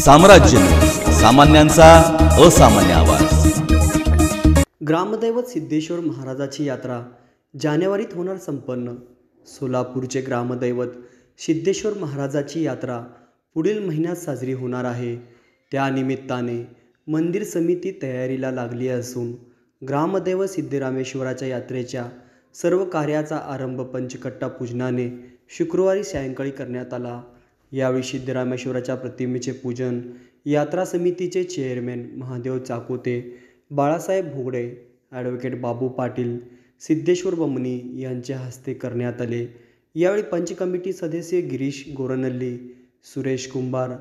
साम्राज्य न्यूज, सामान्यांचा असामान्य आवाज। ग्रामदैवत सिद्धेश्वर महाराजाची यात्रा जानेवारीत होणार संपन्न। सोलापूरचे ग्रामदैवत सिद्धेश्वर महाराजाची यात्रा पुढील महिन्यात साजरी होणार आहे। त्यानिमित्ताने मंदिर समिती तयारीला लागली असून ग्रामदैवत सिद्धरामेश्वराच्या यात्रेच्या सर्व कार्याचा आरंभ पंचकट्टा पूजनाने शुक्रवारी सायंकाळी करण्यात आला। यावेळी सिद्धरामेश्वराच्या प्रतिमेचे पूजन यात्रा समितीचे चेअरमॅन महादेव चाकोते, बाळासाहेब भोगडे, ॲडव्होकेट बाबू पाटील, सिद्धेश्वर बमणी यांच्या हस्ते करण्यात आले। यावेळी पंच कमिटी सदस्य गिरीश गोरनल्ली, सुरेश कुंभार,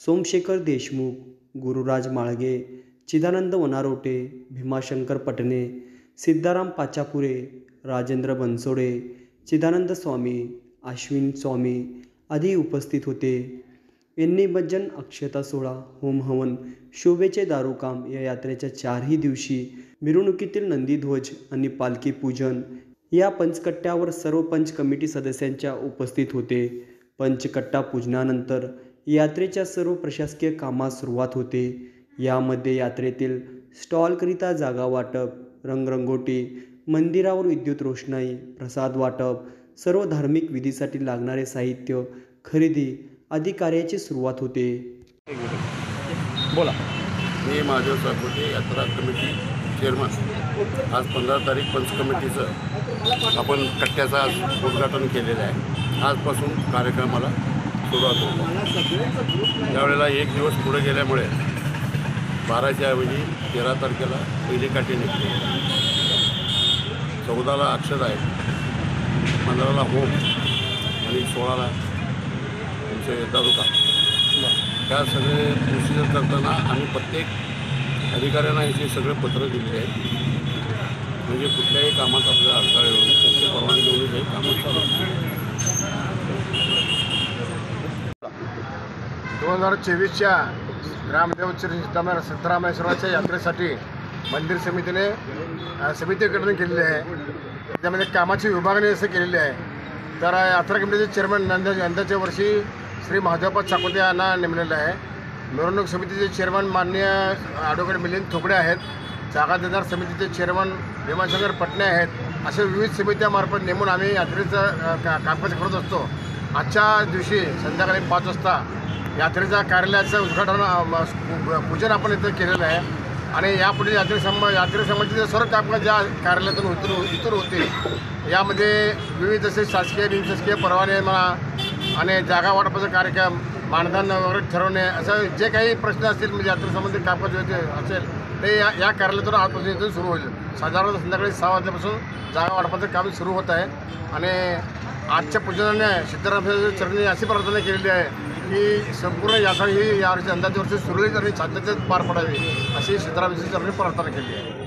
सोमशेखर देशमुख, गुरुराज माळगे, चिदानंद वनारोटे, भीमाशंकर पटणे, सिद्धाराम पाचापुरे, राजेंद्र बनसोडे, चिदानंद स्वामी, अश्विन स्वामी आदी उपस्थित होते। यांनी भजन, अक्षता सोहळा, होम हवन, शोभेचे दारूकाम या यात्रेच्या 4ही दिवशी मिरवणुकीतील नंदीध्वज आणि पालखी पूजन या पंचकट्ट्यावर सर्व पंच कमिटी सदस्यांच्या उपस्थित होते। पंचकट्टा पूजनानंतर यात्रेच्या सर्व प्रशासकीय कामास सुरुवात होते। यामध्ये यात्रेतील स्टॉलकरिता जागा वाटप, रंगरंगोटी, मंदिरावर विद्युत रोषणाई, प्रसाद वाटप, सर्व धार्मिक विधीसाठी लागणारे साहित्य खरेदी आदी कार्याची सुरुवात होते। बोला। मी महादेव चाकोते, यात्रा कमिटी चेअरमन। आज 15 तारीख पंच कमिटीचं आपण कट्ट्याचं आज उद्घाटन केलेलं आहे। आजपासून कार्यक्रमाला सुरुवात होती। त्यावेळेला एक दिवस पुढे गेल्यामुळे 12च्या ऐवजी 13 तारखेला पहिली काठी निघते, 14ला अक्षर आहे, 15ला होम आणि 16ला तुमचे दारूका। त्या सगळे प्रोसिजर करताना आम्ही प्रत्येक अधिकाऱ्यांना हे सगळे पत्र दिलेले आहेत, म्हणजे कुठल्याही कामात आपल्याला अडथळा येऊन त्यांची परवानगी घेऊन काही कामं चालू आहेत। 2024च्या ग्रामदैवत श्री सिद्धरामेश्वराच्या यात्रेसाठी मंदिर समितीने समितीकरण केलेले आहे। त्यामध्ये कामाची विभागणी असं केलेली आहे। तर यात्रा कमिटीचे चेअरमन यंदाच्या वर्षी श्री महादेव चाकोते यांना नेमलेलं आहे। मिरवणूक समितीचे चेअरमन माननीय ॲडव्होकेट मिलिंद थोकडे आहेत। जागा देणार समितीचे चेअरमन भीमाशंकर पटणे आहेत। असे विविध समित्यामार्फत नेमून आम्ही यात्रेचं कामकाज करत असतो। आजच्या दिवशी संध्याकाळी 5 वाजता यात्रेच्या कार्यालयाचं उद्घाटन पूजन आपण इथं केलेलं आहे आणि यापुढे यात्रे संबंधीचे सर्व कामकाज ज्या कार्यालयातून इतर होतील। यामध्ये विविध असे शासकीय निमशासकीय परवाने म्हणा आणि जागा वाटपाचा कार्यक्रम, मानधन वगैरे ठरवणे, असं जे काही प्रश्न असतील म्हणजे यात्रेसंबंधित कामकाज असेल ते या कार्यालयातून आजपासून इथून सुरू होईल। साधारण संध्याकाळी 6 वाजल्यापासून जागा वाटपाचं काम सुरू होत आहे आणि आजच्या पूजनाने सिद्धरामेश्वराच्या चरणी अशी प्रार्थना केलेली आहे की संपूर्ण यात्रा ही यावर्षी अंदाच्या वर्षी सुरळीत आणि शांततेत पार पडावी अशी सिद्धरामेश्वराच्या चरणी प्रार्थना केली आहे।